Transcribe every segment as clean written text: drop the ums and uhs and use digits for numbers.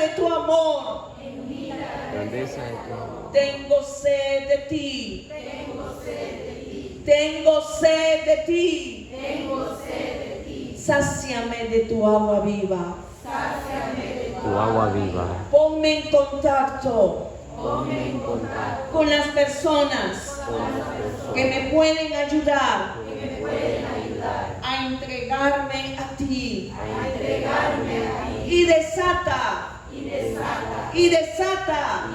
de tu amor. Grandeza de tu amor. Tengo sed de ti. Tengo sed de ti. Sáciame de tu agua viva. Tu agua viva. Ponme en contacto con las personas que me pueden ayudar a entregarme a ti. Y desata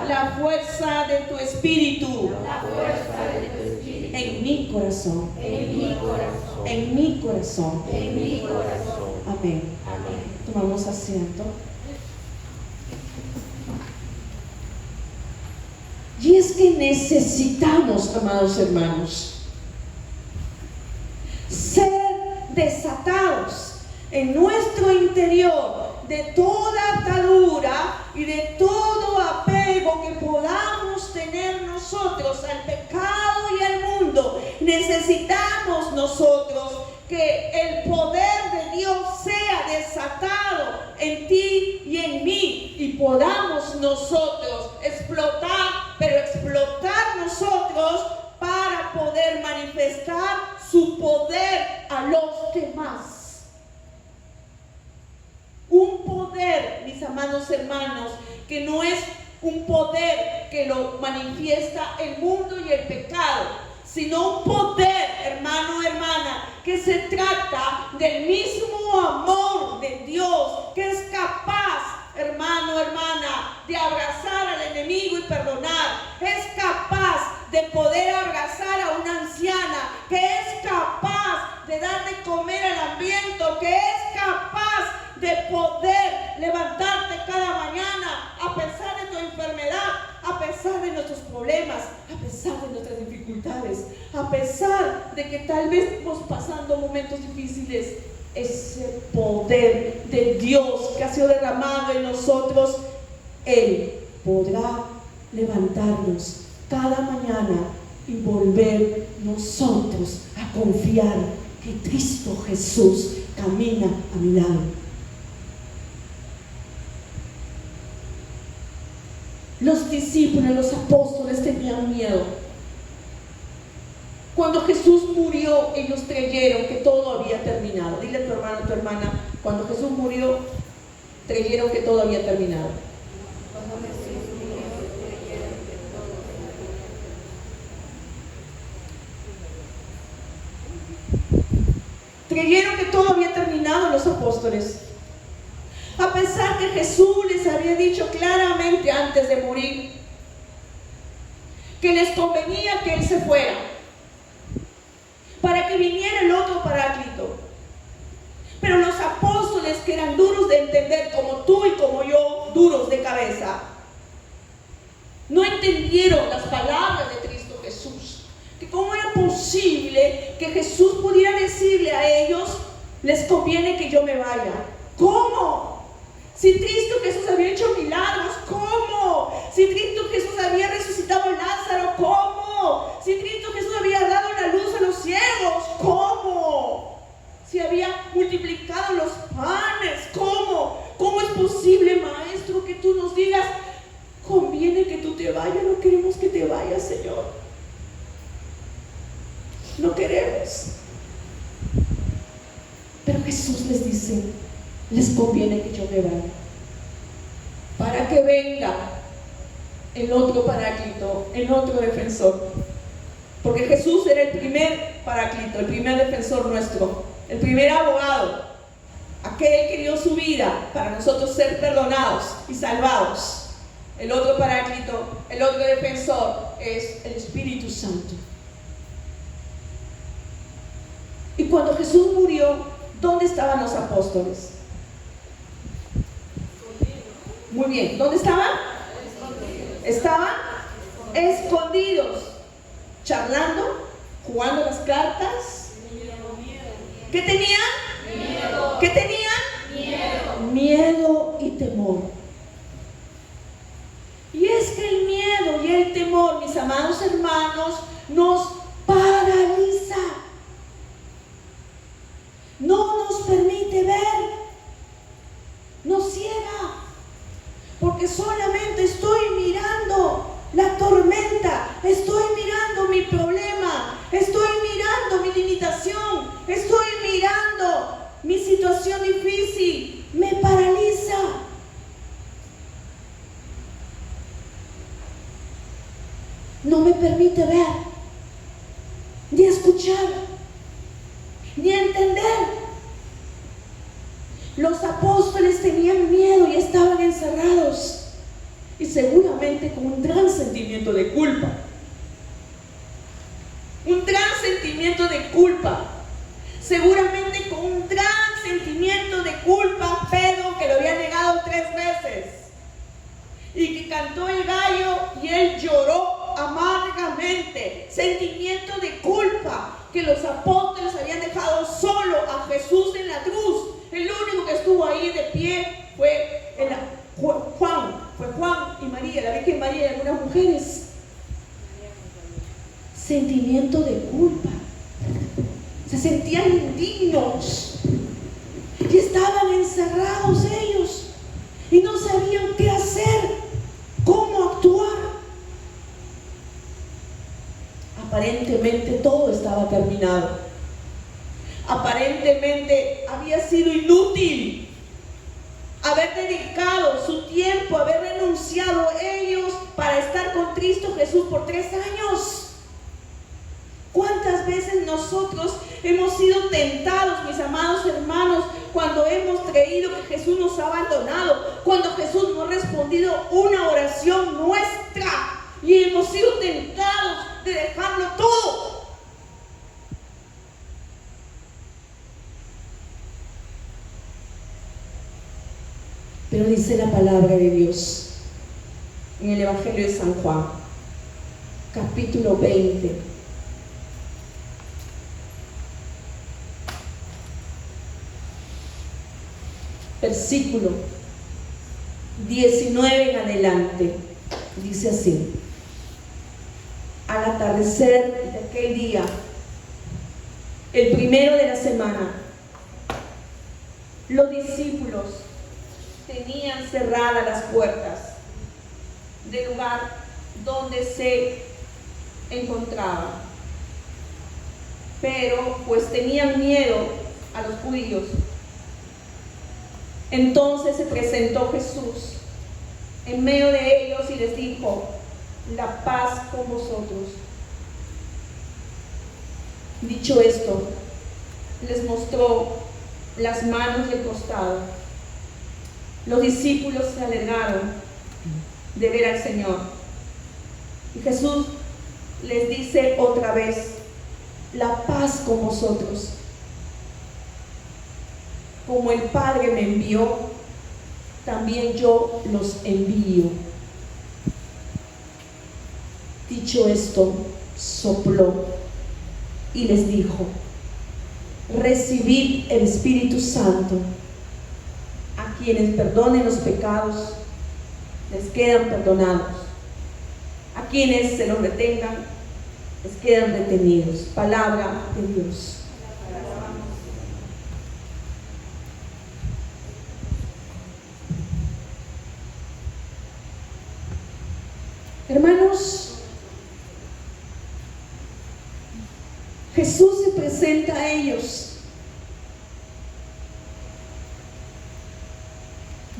la fuerza de tu espíritu en mi corazón. En mi corazón. Amén. Tomamos asiento. Y es que necesitamos, amados hermanos, ser desatados en nuestro interior de toda atadura y de todo apego que podamos tener nosotros al pecado y al mundo. Necesitamos nosotros que el poder de Dios sea desatado en ti y en mí y podamos nosotros explotar, pero explotar nosotros para poder manifestar su poder a los demás. Un poder, mis amados hermanos, que no es un poder que lo manifiesta el mundo y el pecado, sino un poder, hermano, hermana, que se trata del mismo amor de Dios, que es capaz, hermano, hermana, de abrazar al enemigo y perdonar. Es capaz de poder abrazar a una anciana, que es capaz de dar de comer al hambriento, que es capaz de poder levantarte cada mañana a pesar de tu enfermedad, a pesar de nuestros problemas, a pesar de nuestras dificultades, a pesar de que tal vez estamos pasando momentos difíciles. Ese poder de Dios que ha sido derramado en nosotros, Él podrá levantarnos cada mañana y volver nosotros a confiar que Cristo Jesús camina a mi lado. Los discípulos, los apóstoles tenían miedo. Cuando Jesús murió, ellos creyeron que todo había terminado. Dile a tu hermano, a tu hermana, cuando Jesús murió, creyeron que todo había terminado. Creyeron que todo había terminado los apóstoles. A pesar que Jesús les había dicho claramente antes de morir que les convenía que Él se fuera para que viniera el otro Paráclito. Pero los apóstoles, que eran duros de entender como tú y como yo, duros de cabeza, no entendieron las palabras de Cristo Jesús. Que cómo era posible que Jesús pudiera decirle a ellos: les conviene que yo me vaya. ¿Cómo? Si Cristo Jesús había hecho milagros, ¿cómo? Si Cristo Jesús había resucitado a Lázaro, ¿cómo? Si Cristo Jesús había dado la luz a los ciegos, ¿cómo? Si había multiplicado los panes, ¿cómo? ¿Cómo es posible, Maestro, que tú nos digas: conviene que tú te vayas? No queremos que te vayas, Señor. No queremos. Pero Jesús les dice: les conviene que yo me vaya para que venga el otro Paráclito, el otro defensor. Porque Jesús era el primer Paráclito, el primer defensor nuestro, el primer abogado, aquel que dio su vida para nosotros ser perdonados y salvados. El otro Paráclito, el otro defensor es el Espíritu Santo. Y cuando Jesús murió, ¿dónde estaban los apóstoles? Muy bien, ¿dónde estaban? Estaban escondidos, charlando, jugando las cartas. ¿Qué tenían? Miedo. ¿Qué tenían? Miedo y temor. Y es que el miedo y el temor, mis amados hermanos, nos paraliza. No nos permite ver, nos ciega. porque solamente estoy mirando la tormenta, estoy mirando mi problema, estoy mirando mi limitación, estoy mirando mi situación difícil, me paraliza. No me permite ver, ni escuchar, ni entender. Los apóstoles tenían miedo y estaban encerrados, y seguramente con un gran sentimiento de culpa. Un gran sentimiento de culpa. Seguramente con un gran sentimiento de culpa, Pedro, que lo había negado 3 veces, y que cantó el gallo y él lloró amargamente. Sentimiento de culpa, que los apóstoles habían dejado solo a Jesús en la cruz. El único que estuvo ahí de pie fue Juan y María, la Virgen María y algunas mujeres. Sentimiento de culpa. Se sentían indignos y estaban encerrados ellos y no sabían qué hacer, cómo actuar. Aparentemente todo estaba terminado. Aparentemente había sido inútil haber dedicado su tiempo, haber renunciado ellos para estar con Cristo Jesús por 3 años. ¿Cuántas veces nosotros hemos sido tentados, mis amados hermanos, cuando hemos creído que Jesús nos ha abandonado, cuando Jesús no ha respondido una oración nuestra y hemos sido tentados de dejarlo todo? Pero dice la palabra de Dios en el Evangelio de San Juan, capítulo 20, versículo 19 en adelante, dice así: al atardecer de aquel día, el primero de la semana, los discípulos tenían cerradas las puertas del lugar donde se encontraban, pero pues tenían miedo a los judíos. Entonces se presentó Jesús en medio de ellos y les dijo: la paz con vosotros. Dicho esto, les mostró las manos y el costado. Los discípulos se alegraron de ver al Señor. Y Jesús les dice otra vez: la paz con vosotros. Como el Padre me envió, también yo los envío. Dicho esto, sopló y les dijo: recibid el Espíritu Santo. A quienes perdonen los pecados, les quedan perdonados. A quienes se los retengan, les quedan retenidos. Palabra de Dios. Hermanos, Jesús se presenta a ellos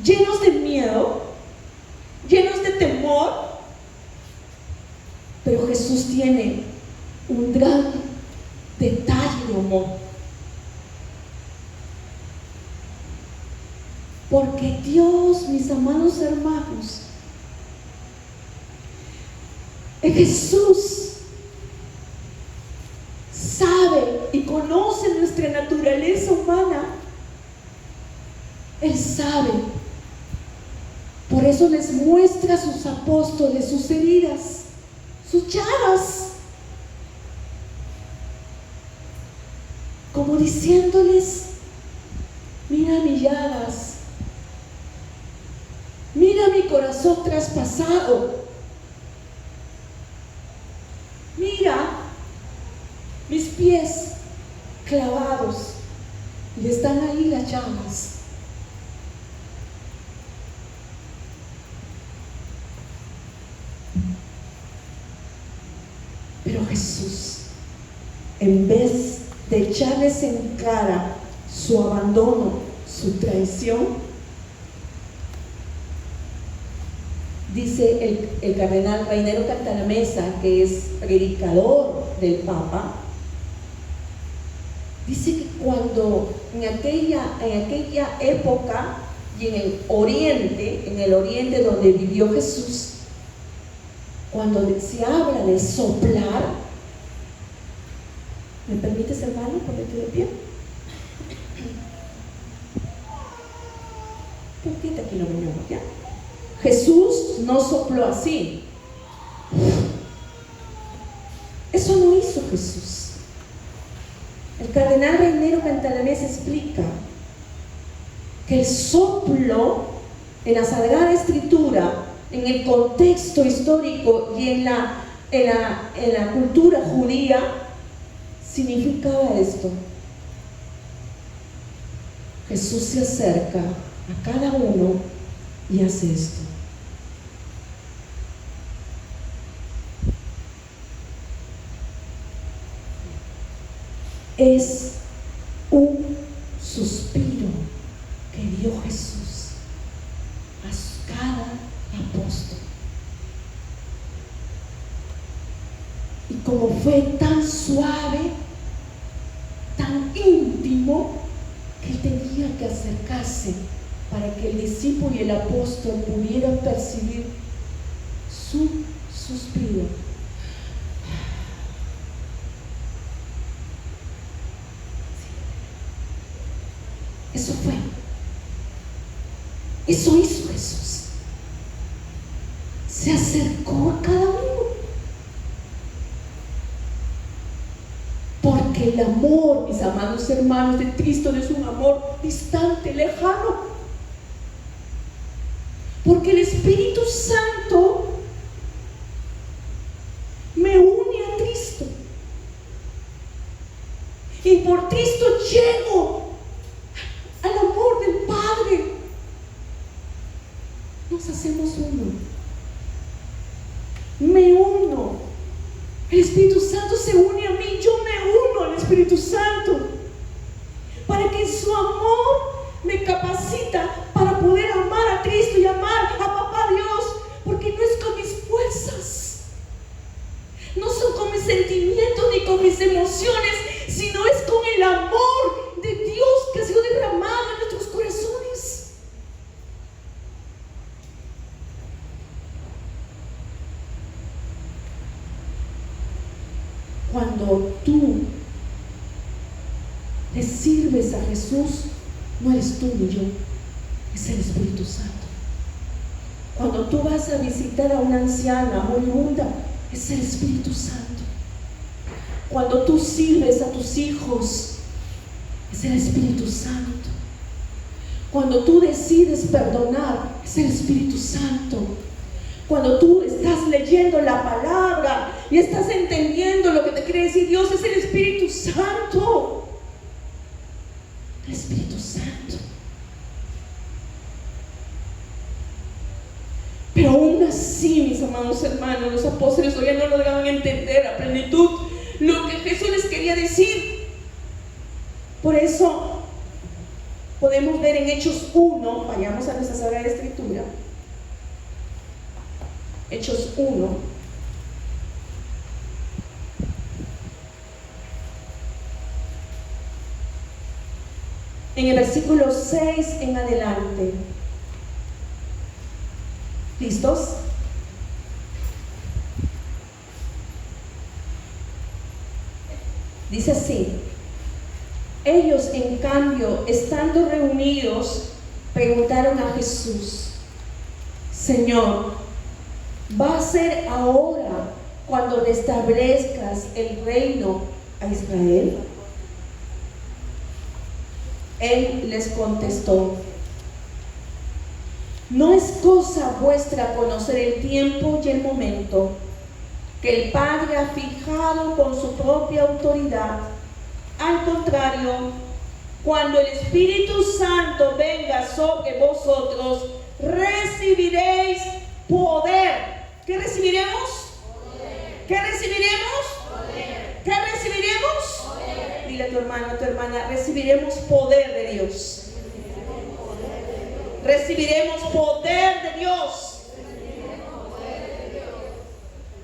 llenos de miedo, llenos de temor, pero Jesús tiene un gran detalle de amor, porque Dios, mis amados hermanos, Jesús sabe y conoce nuestra naturaleza humana. Él sabe. Por eso les muestra a sus apóstoles sus heridas, sus llagas, como diciéndoles: mira mis llagas, mira mi corazón traspasado, mira mis pies clavados, y están ahí las llagas. Pero Jesús, en vez de echarles en cara su abandono, su traición, dice el cardenal Rainero Cantalamessa, que es predicador del Papa, dice que cuando en aquella época y en el oriente donde vivió Jesús, cuando se habla de soplar, ¿me permites, hermano, ponerte de pie? Poquito aquí lo venimos, ¿ya? Jesús no sopló así. Eso no hizo Jesús. El cardenal Rainero Cantalamessa explica que el soplo en la Sagrada Escritura, en el contexto histórico y en la cultura judía, significaba esto. Jesús se acerca a cada uno y hace esto. Es un suspiro que dio Jesús a cada apóstol. Y como fue tan suave, tan íntimo, que él tenía que acercarse para que el discípulo y el apóstol pudieran percibir su suspiro. Eso fue. Eso hizo Jesús. Se acercó a cada uno. Porque el amor, mis amados hermanos, de Cristo no es un amor distante, lejano. Porque el Espíritu Santo me une a Cristo. Y por Cristo llego al amor del Padre. Nos hacemos uno. Me uno. El Espíritu Santo se une a mí. Yo me uno al Espíritu Santo. Para que en su amor me capacita para poder amar a Cristo y amar a Papá Dios. Porque no es con mis fuerzas. No son con mis sentimientos ni con mis emociones, sino es con el amor de Dios que ha sido derramado en nuestros corazones. Cuando tú le sirves a Jesús, no eres tú ni yo, es el Espíritu Santo. Cuando tú vas a visitar a una anciana moribunda, es el Espíritu Santo. Cuando tú sirves a tus hijos, es el Espíritu Santo. Cuando tú decides perdonar, es el Espíritu Santo. Cuando tú estás leyendo la palabra y estás entendiendo lo que te quiere decir Dios, es el Espíritu Santo. El Espíritu Santo. Pero aún así, mis amados hermanos, los apóstoles todavía no lograban entender a plenitud lo que Jesús les quería decir. Por eso podemos ver en Hechos 1, vayamos a nuestra Sagrada Escritura, Hechos 1, en el versículo 6 en adelante. ¿Listos? Dice así: ellos, en cambio, estando reunidos, preguntaron a Jesús: Señor, ¿va a ser ahora cuando restablezcas el reino a Israel? Él les contestó: no es cosa vuestra conocer el tiempo y el momento que el Padre ha fijado con su propia autoridad. Al contrario, cuando el Espíritu Santo venga sobre vosotros, recibiréis poder. ¿Qué recibiremos? Poder. ¿Qué recibiremos? hermana, recibiremos poder de Dios. Recibiremos poder de Dios.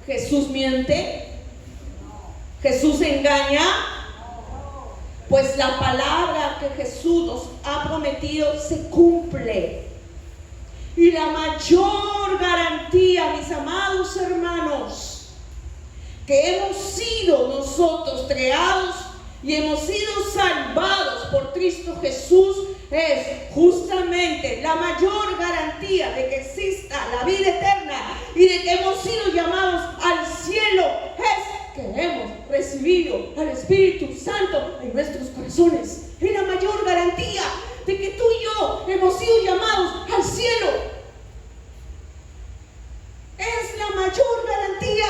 Jesús miente. Jesús engaña. Pues la palabra que Jesús nos ha prometido se cumple. Y la mayor garantía, mis amados hermanos, que hemos sido nosotros creados y hemos sido salvados por Cristo Jesús, es justamente la mayor garantía de que exista la vida eterna y de que hemos sido llamados al cielo, es que hemos recibido al Espíritu Santo en nuestros corazones. Es la mayor garantía de que tú y yo hemos sido llamados al cielo. Es la mayor garantía.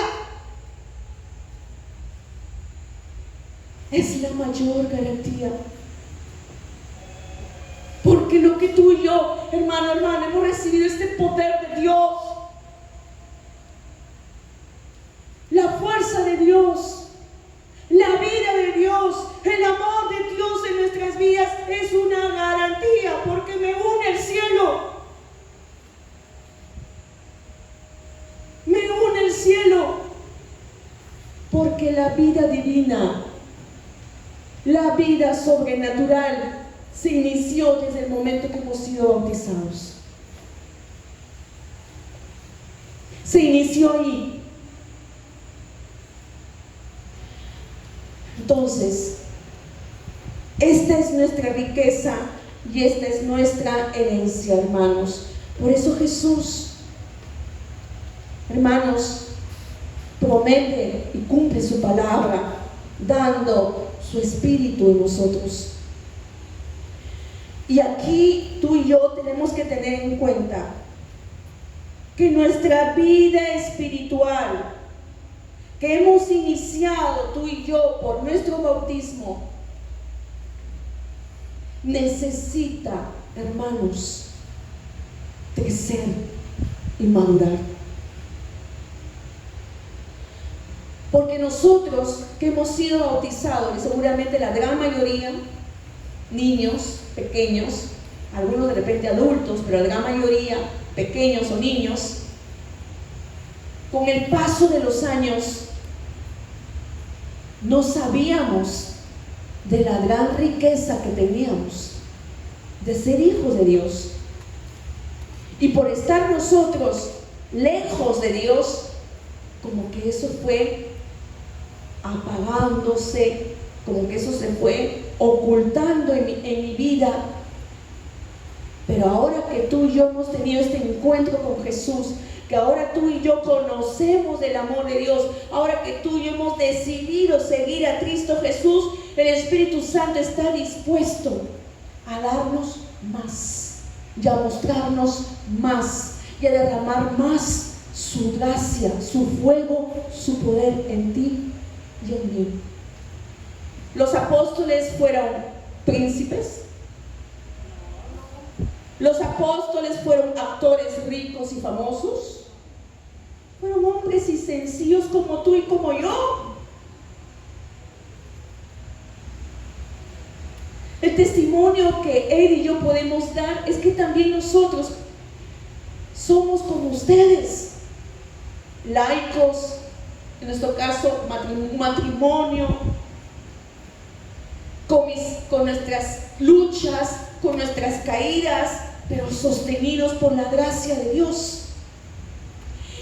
Es la mayor garantía. Porque lo que tú y yo, hermano, hermana, hemos recibido este poder de Dios, la fuerza de Dios, la vida de Dios, el amor de Dios en nuestras vidas es una garantía, porque me une el cielo. Me une el cielo, porque la vida divina, la vida sobrenatural, se inició desde el momento que hemos sido bautizados. Se inició ahí. Entonces, esta es nuestra riqueza y esta es nuestra herencia, hermanos. Por eso Jesús, hermanos, promete y cumple su palabra, dando su Espíritu en nosotros. Y aquí tú y yo tenemos que tener en cuenta que nuestra vida espiritual que hemos iniciado tú y yo por nuestro bautismo necesita, hermanos, crecer y madurar. Porque nosotros que hemos sido bautizados, y seguramente la gran mayoría, niños, pequeños, algunos de repente adultos, pero la gran mayoría pequeños o niños, con el paso de los años no sabíamos de la gran riqueza que teníamos de ser hijos de Dios, y por estar nosotros lejos de Dios, como que eso fue apagándose, como que eso se fue ocultando en mi vida. Pero ahora que tú y yo hemos tenido este encuentro con Jesús, que ahora tú y yo conocemos del amor de Dios, ahora que tú y yo hemos decidido seguir a Cristo Jesús, el Espíritu Santo está dispuesto a darnos más y a mostrarnos más y a derramar más su gracia, su fuego, su poder en ti y en mí. Los apóstoles fueron príncipes. Los apóstoles fueron actores ricos y famosos. Fueron hombres y sencillos como tú y como yo. El testimonio que él y yo podemos dar es que también nosotros somos como ustedes, laicos, en nuestro caso matrimonio, con nuestras luchas, con nuestras caídas, pero sostenidos por la gracia de Dios.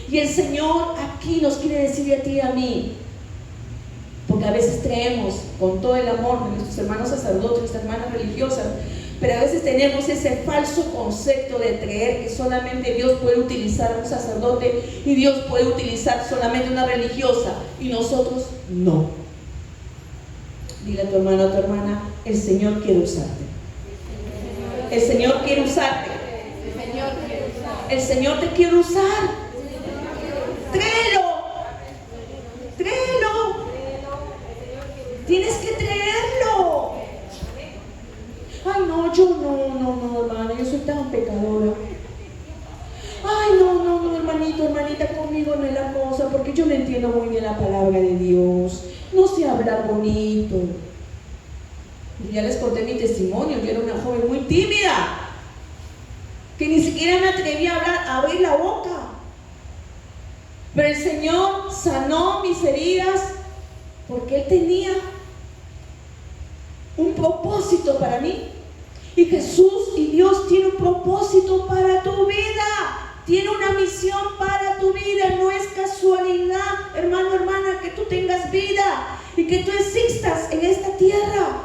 Y el Señor aquí nos quiere decir a ti y a mí, porque a veces creemos con todo el amor de nuestros hermanos sacerdotes, nuestras hermanas religiosas, pero a veces tenemos ese falso concepto de creer que solamente Dios puede utilizar a un sacerdote y Dios puede utilizar solamente una religiosa y nosotros no. Dile a tu hermano, a tu hermana, el Señor quiere usarte. El Señor quiere usarte. El Señor te quiere usar. Créelo. Créelo. Tienes que creerlo. Ay, no, yo no, hermana, yo soy tan pecadora. Ay, no, hermanito, hermanita, conmigo no es la cosa, porque yo no entiendo muy bien la palabra de Dios. No sé hablar bonito. Ya les conté mi testimonio. Yo era una joven muy tímida, que ni siquiera me atrevía a hablar, a abrir la boca. Pero el Señor sanó mis heridas porque Él tenía un propósito para mí. Y Jesús y Dios tiene un propósito para tu vida. Tiene una misión para tu vida. No es casualidad, hermano, hermana, que tú tengas vida y que tú existas en esta tierra.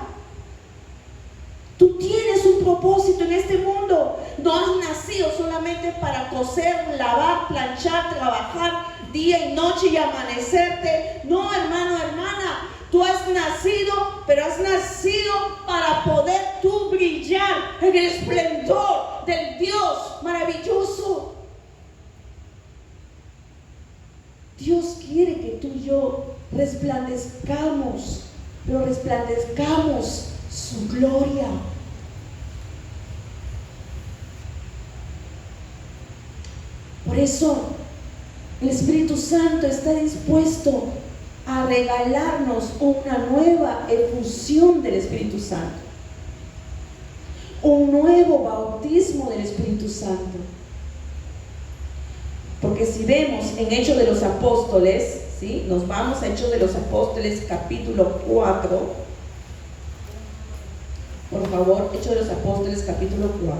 Tú tienes un propósito en este mundo. No has nacido solamente para coser, lavar, planchar, trabajar día y noche y amanecerte. No, hermano, hermana. Tú has nacido, pero has nacido para poder tú brillar en el esplendor del Dios maravilloso. Dios quiere que tú y yo resplandezcamos, pero resplandezcamos su gloria. Por eso el Espíritu Santo está dispuesto a regalarnos una nueva efusión del Espíritu Santo, un nuevo bautismo del Espíritu Santo. Porque si vemos en Hechos de los Apóstoles, ¿sí? Nos vamos a Hechos de los Apóstoles capítulo 4, por favor, Hechos de los Apóstoles capítulo 4.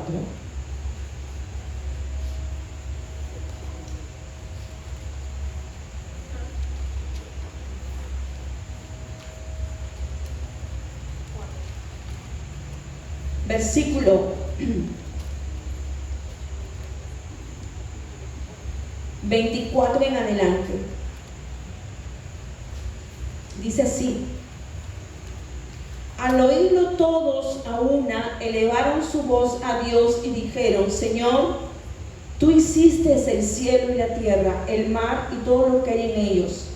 Versículo 24 en adelante. Dice así: al oírlo todos a una, elevaron su voz a Dios y dijeron: Señor, tú hiciste el cielo y la tierra, el mar y todo lo que hay en ellos.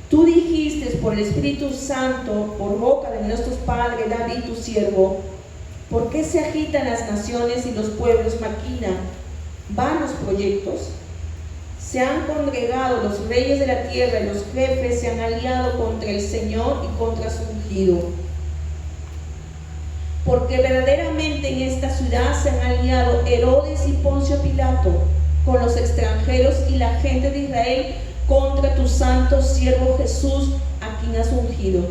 Tú dijiste por el Espíritu Santo, por boca de nuestros padres David tu siervo: ¿por qué se agitan las naciones y los pueblos maquinan vanos proyectos? Se han congregado los reyes de la tierra y los jefes se han aliado contra el Señor y contra su ungido. Porque verdaderamente en esta ciudad se han aliado Herodes y Poncio Pilato con los extranjeros y la gente de Israel contra tu santo siervo Jesús, a quien has ungido,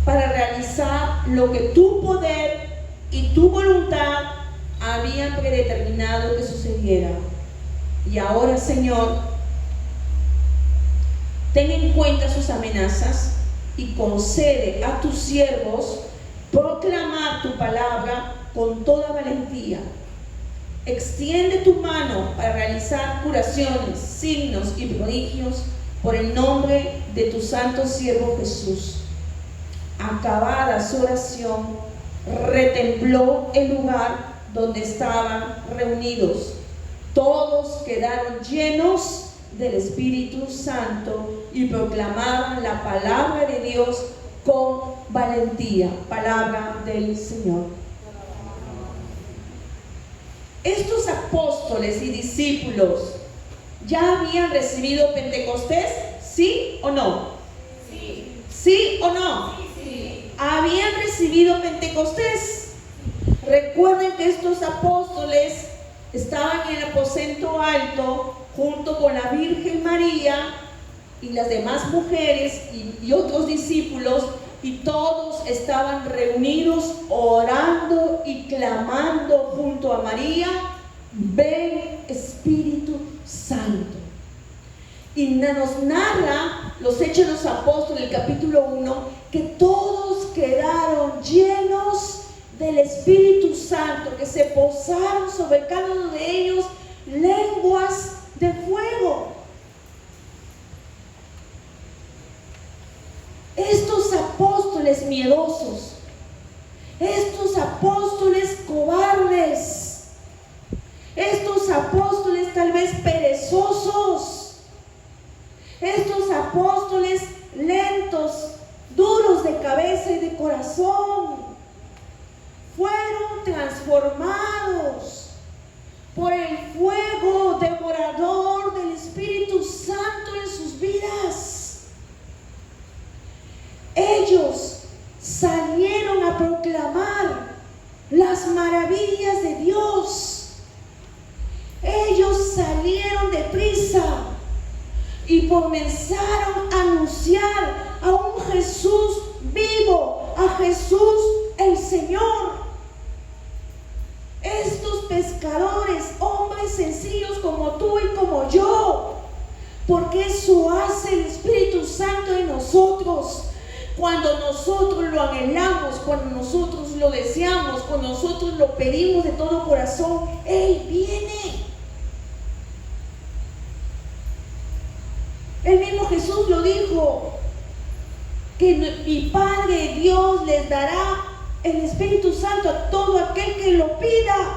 para realizar lo que tu poder y tu voluntad habían predeterminado que sucediera. Y ahora, Señor, ten en cuenta sus amenazas y concede a tus siervos proclamar tu palabra con toda valentía. Extiende tu mano para realizar curaciones, signos y prodigios por el nombre de tu santo siervo Jesús. Acabada su oración, retembló el lugar donde estaban reunidos. Todos quedaron llenos del Espíritu Santo y proclamaban la palabra de Dios con valentía. Palabra del Señor. Estos apóstoles y discípulos ya habían recibido Pentecostés, ¿sí o no? Sí. ¿Sí o no? Sí. Habían recibido Pentecostés. Recuerden que estos apóstoles estaban en el aposento alto junto con la Virgen María y las demás mujeres y otros discípulos, y todos estaban reunidos orando y clamando junto a María: ven Espíritu Santo. Y nos narra los Hechos de los Apóstoles, el capítulo 1, que todos quedaron llenos del Espíritu Santo, que se posaron sobre cada uno de ellos lenguas de fuego. Estos apóstoles miedosos, estos apóstoles cobardes, estos apóstoles tal vez perezosos, estos apóstoles lentos, duros de cabeza y de corazón, fueron transformados por el fuego devorador del Espíritu Santo en sus vidas. Ellos salieron a corrieron deprisa y comenzaron a anunciar a un Jesús vivo, a Jesús el Señor. Estos pescadores, hombres sencillos como tú y como yo, porque eso hace el Espíritu Santo en nosotros. Cuando nosotros lo anhelamos, cuando nosotros lo deseamos, cuando nosotros lo pedimos de todo corazón, Él viene. El mismo Jesús lo dijo, que mi Padre Dios les dará el Espíritu Santo a todo aquel que lo pida.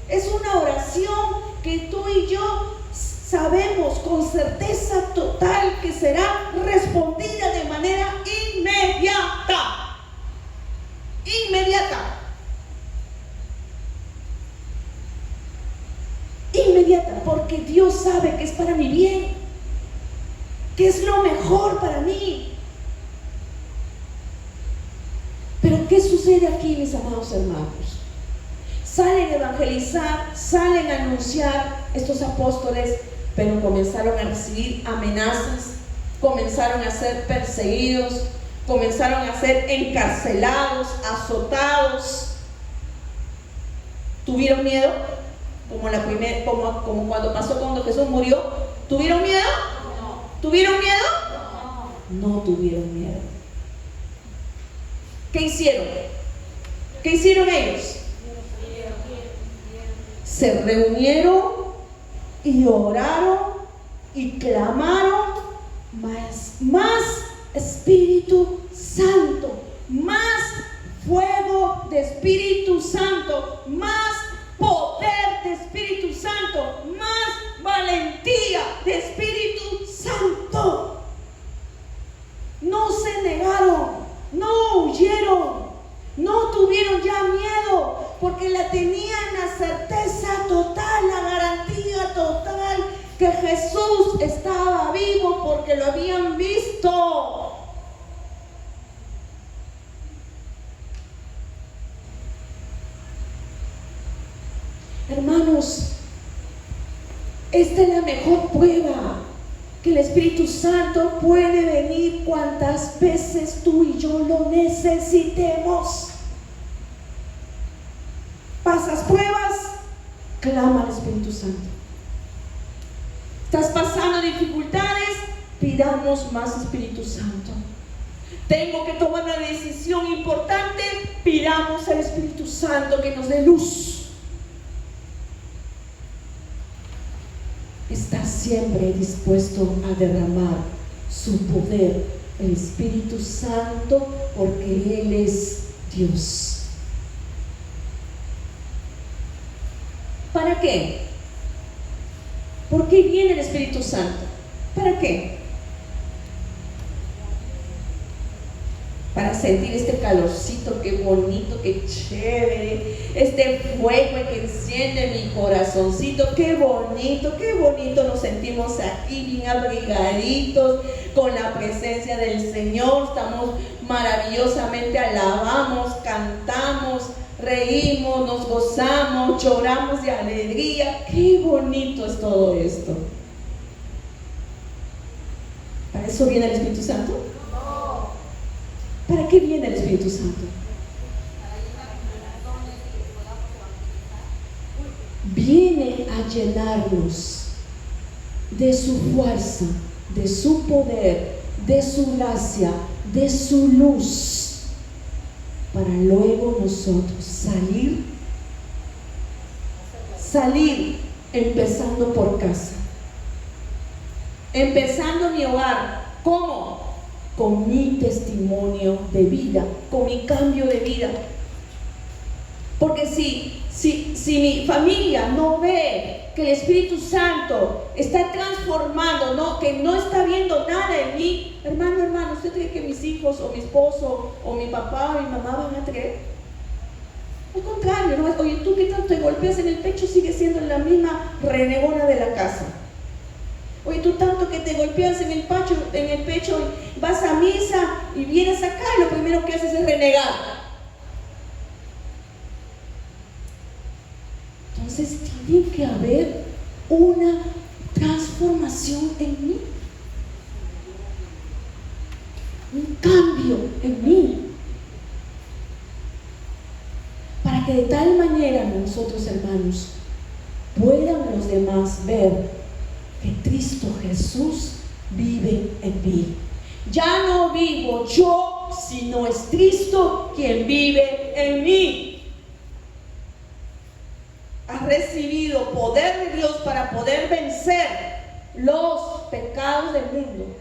Es una oración que tú y yo sabemos con certeza total que será respondida de manera inmediata. Inmediata. Inmediata, porque Dios sabe que es para mi bien, que es lo mejor para mí. Pero ¿qué sucede aquí, mis amados hermanos? Salen a evangelizar, salen a anunciar estos apóstoles, pero comenzaron a recibir amenazas, comenzaron a ser perseguidos, comenzaron a ser encarcelados, azotados. ¿Tuvieron miedo? Como cuando pasó cuando Jesús murió. ¿Tuvieron miedo? No. ¿Tuvieron miedo? No. No tuvieron miedo. ¿Qué hicieron? ¿Qué hicieron ellos? Se reunieron y oraron y clamaron más Espíritu Santo, más fuego de Espíritu Santo, más poder de Espíritu Santo, más valentía de Espíritu Santo. No se negaron, no huyeron, no tuvieron ya miedo, porque tenían la certeza total, la garantía total que Jesús estaba vivo, porque lo habían visto. Hermanos, esta es la mejor prueba que el Espíritu Santo puede venir cuantas veces tú y yo lo necesitemos. ¿Pasas pruebas? Clama al Espíritu Santo. ¿Estás pasando dificultades? Pidamos más Espíritu Santo. Tengo que tomar una decisión importante, pidamos al Espíritu Santo que nos dé luz. Está siempre dispuesto a derramar su poder, el Espíritu Santo, porque Él es Dios. ¿Para qué? ¿Por qué viene el Espíritu Santo? ¿Para qué? Para sentir este calorcito, qué bonito, qué chévere, este fuego que enciende mi corazoncito, qué bonito nos sentimos aquí, bien abrigaditos, con la presencia del Señor, estamos maravillosamente, alabamos, cantamos, reímos, nos gozamos, lloramos de alegría. Qué bonito es todo esto. ¿Para eso viene el Espíritu Santo? ¿Para qué viene el Espíritu Santo? Viene a llenarnos de su fuerza, de su poder, de su gracia, de su luz, para luego nosotros salir empezando por casa, empezando mi hogar. ¿Cómo? Con mi testimonio de vida, con mi cambio de vida. Porque si mi familia no ve que el Espíritu Santo está transformando, que no está viendo nada en mí, hermano, ¿usted cree que mis hijos o mi esposo o mi papá o mi mamá van a creer? Al contrario, ¿no? Oye, tú que tanto te golpeas en el pecho, sigues siendo la misma renegona de la casa. Oye, tú tanto que te golpeas en el pecho, vas a misa y vienes acá y lo primero que haces es renegar. Entonces tiene que haber una transformación en mí, un cambio en mí, para que de tal manera nosotros, hermanos, puedan los demás ver que Cristo Jesús vive en mí. Ya no vivo yo, sino es Cristo quien vive en mí. Has recibido poder de Dios para poder vencer los pecados del mundo.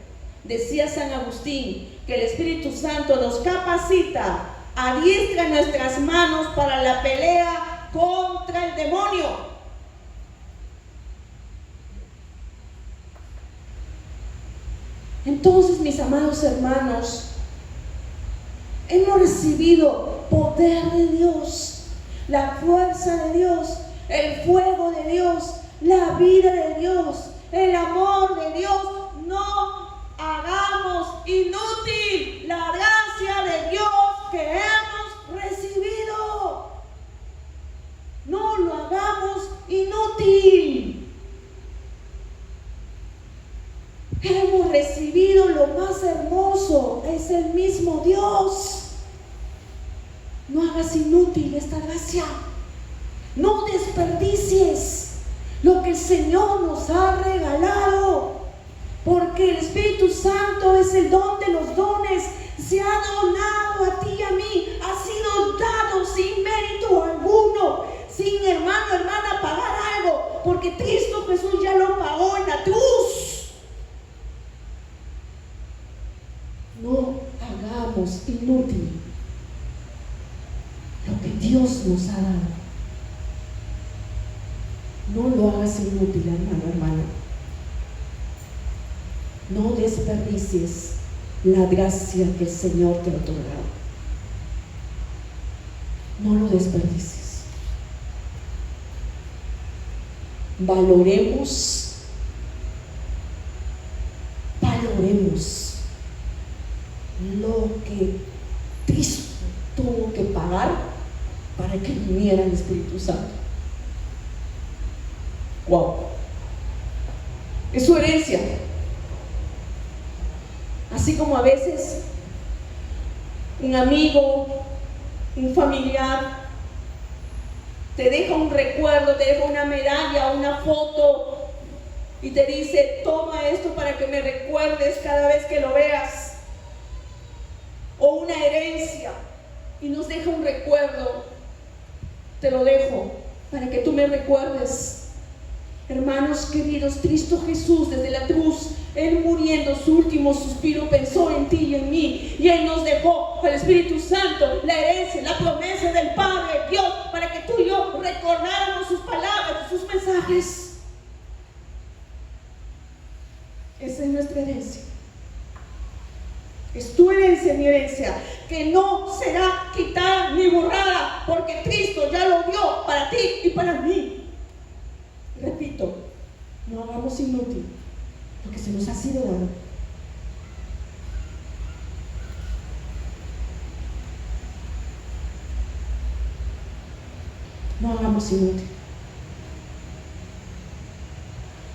Decía San Agustín que el Espíritu Santo nos capacita, adiestra nuestras manos para la pelea contra el demonio. Entonces, mis amados hermanos, hemos recibido poder de Dios, la fuerza de Dios, el fuego de Dios, la vida de Dios, el amor de Dios. No hagamos inútil la gracia de Dios que hemos recibido. No lo hagamos inútil. Hemos recibido lo más hermoso, es el mismo Dios. No hagas inútil esta gracia. No desperdicies lo que el Señor nos ha regalado, porque el Espíritu Santo es el don de los dones. Se ha donado a ti y a mí, ha sido dado sin mérito alguno, sin hermana, pagar algo, porque Cristo Jesús ya lo pagó en la cruz. No hagamos inútil lo que Dios nos ha dado. No lo hagas inútil, hermano. No desperdicies la gracia que el Señor te ha otorgado. No lo desperdicies. Valoremos lo que Cristo tuvo que pagar para que viniera el Espíritu Santo. Wow. Es su herencia. Así como a veces un amigo, un familiar te deja un recuerdo, te deja una medalla, una foto y te dice: toma esto para que me recuerdes cada vez que lo veas. O una herencia y nos deja un recuerdo. Te lo dejo para que tú me recuerdes. Hermanos queridos, Cristo Jesús desde la cruz, Él muriendo su último suspiro, pensó en ti y en mí, y Él nos dejó el Espíritu Santo, la herencia, la promesa del Padre Dios, para que tú y yo recordáramos sus palabras, sus mensajes. Esa es nuestra herencia. Es tu herencia, mi herencia, que no será quitada ni borrada, porque Cristo ya lo dio para ti y para mí. Repito, no hagamos inútil lo que se nos ha sido dado. No hagamos inútil.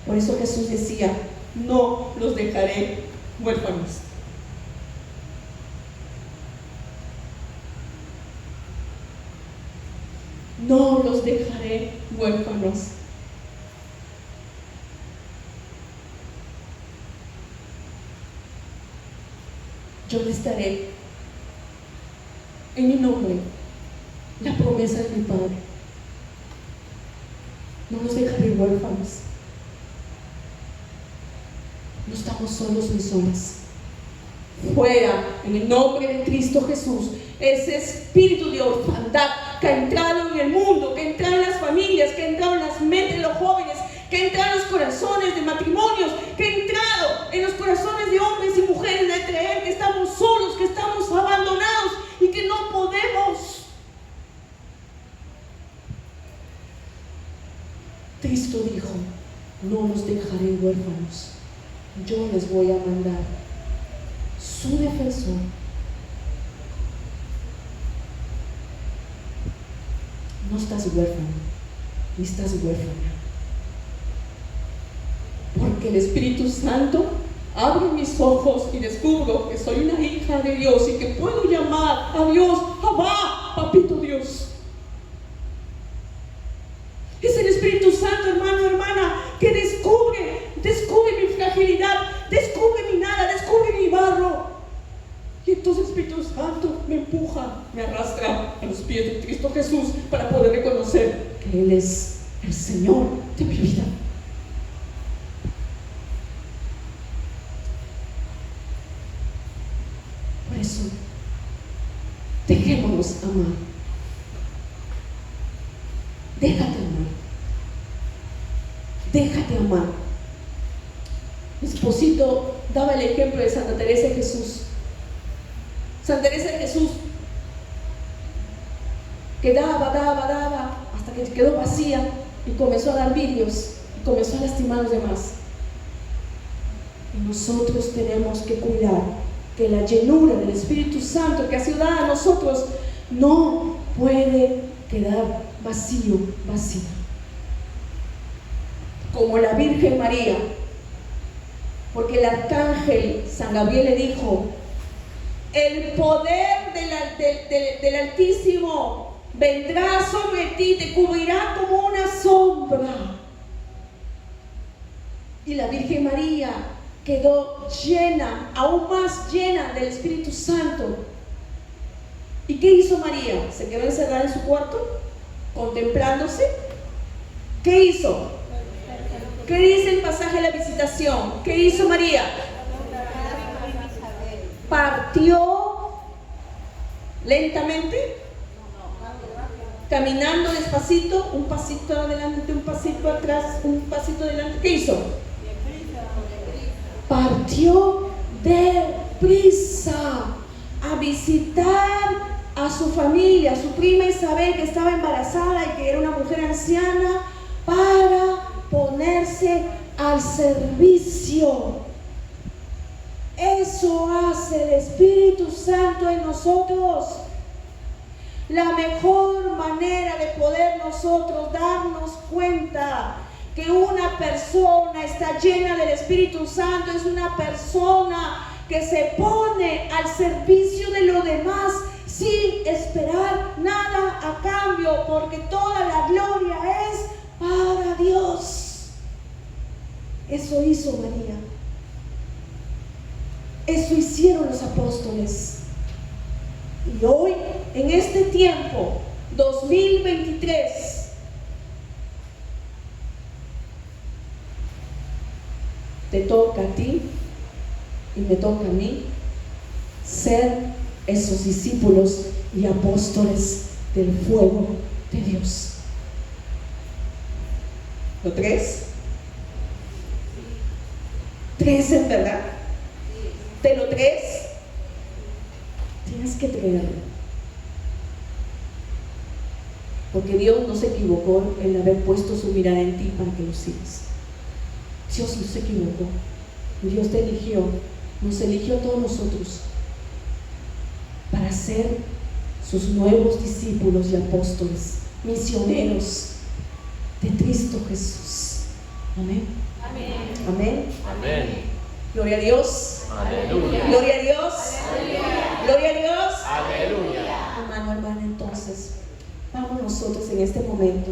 Por eso Jesús decía: no los dejaré huérfanos. No los dejaré huérfanos. Yo les daré en mi nombre la promesa de mi Padre. No los dejaré huérfanos. No estamos solos ni solas. Fuera, en el nombre de Cristo Jesús, ese espíritu de orfandad que ha entrado en el mundo, que ha entrado en las familias, que ha entrado en las mentes de los jóvenes, que ha entrado en los corazones de matrimonios, que ha entrado en los corazones de hombres y mujeres, de creer que estamos solos, que estamos abandonados y que no podemos. Cristo dijo: no los dejaré huérfanos. Yo les voy a mandar su defensor. No estás huérfano, ni estás huérfana, porque el Espíritu Santo abre mis ojos y descubro que soy una hija de Dios y que puedo llamar a Dios, Abba, papito Dios. Es el Espíritu Santo, hermano, hermana, que descubre mi fragilidad, descubre mi nada, descubre mi barro. Y entonces el Espíritu Santo me empuja, me arrastra a los pies de Cristo Jesús para poder reconocer que Él es el Señor de mi vida. Por eso, dejémonos amar. Déjate amar. Déjate amar. Mi esposito daba el ejemplo de Santa Teresa de Jesús. Santa Teresa de Jesús, que daba, hasta que quedó vacía y comenzó a dar vidrios y comenzó a lastimar a los demás. Y nosotros tenemos que cuidar que la llenura del Espíritu Santo que ha sido dada a nosotros no puede quedar vacía. Como la Virgen María, porque el arcángel San Gabriel le dijo: el poder del Altísimo vendrá sobre ti, te cubrirá como una sombra. Y la Virgen María quedó llena, aún más llena del Espíritu Santo. ¿Y qué hizo María? ¿Se quedó encerrada en su cuarto, contemplándose? ¿Qué hizo? ¿Qué dice el pasaje de la visitación? ¿Qué hizo María? Partió lentamente, caminando despacito, un pasito adelante, un pasito atrás, un pasito adelante. ¿Qué hizo? Partió deprisa a visitar a su familia, a su prima Isabel, que estaba embarazada y que era una mujer anciana, para ponerse al servicio. Eso hace el Espíritu Santo en nosotros. La mejor manera de poder nosotros darnos cuenta que una persona está llena del Espíritu Santo es una persona que se pone al servicio de los demás sin esperar nada a cambio, porque toda la gloria es para Dios. Eso hizo María. Eso hicieron los apóstoles. Y hoy, en este tiempo, 2023, te toca a ti y me toca a mí ser esos discípulos y apóstoles del fuego de Dios. ¿Lo crees? ¿Crees en verdad? ¿Te lo crees? Tienes que creerlo. Porque Dios no se equivocó en haber puesto su mirada en ti para que lo sigas. Dios no se equivocó. Dios te eligió, nos eligió a todos nosotros para ser sus nuevos discípulos y apóstoles, misioneros de Cristo Jesús. Amén. Amén. Amén. Amén. Gloria a Dios. Aleluya. Gloria a Dios. Aleluya. Gloria a Dios. Aleluya. Hermano, hermana, entonces, vamos nosotros en este momento